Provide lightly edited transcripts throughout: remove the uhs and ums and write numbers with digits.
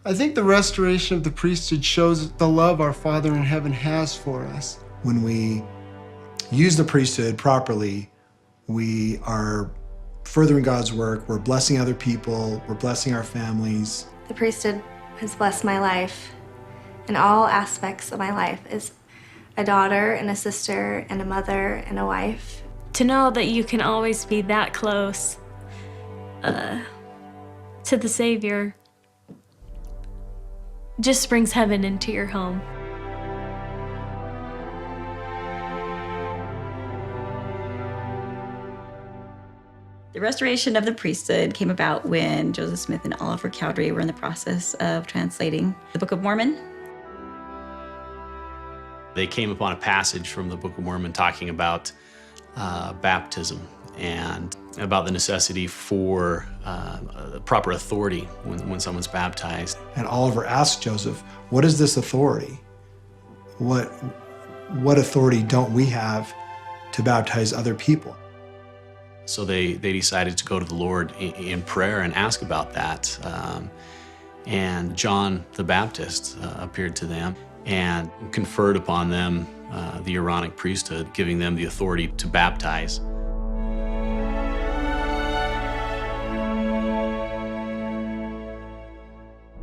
I think the restoration of the priesthood shows the love our Father in heaven has for us. When we use the priesthood properly, we are furthering God's work, we're blessing other people, we're blessing our families. The priesthood has blessed my life in all aspects of my life as a daughter and a sister and a mother and a wife. To know that you can always be that close to the Savior just brings heaven into your home. The restoration of the priesthood came about when Joseph Smith and Oliver Cowdery were in the process of translating the Book of Mormon. They came upon a passage from the Book of Mormon talking about baptism and about the necessity for proper authority when someone's baptized. And Oliver asked Joseph, what is this authority? What authority don't we have to baptize other people? So they decided to go to the Lord in prayer and ask about that. And John the Baptist appeared to them and conferred upon them the Aaronic priesthood, giving them the authority to baptize.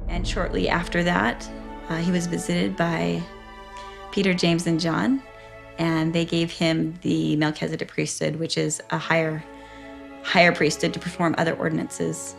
And shortly after that, he was visited by Peter, James, and John, and they gave him the Melchizedek priesthood, which is a higher priesthood to perform other ordinances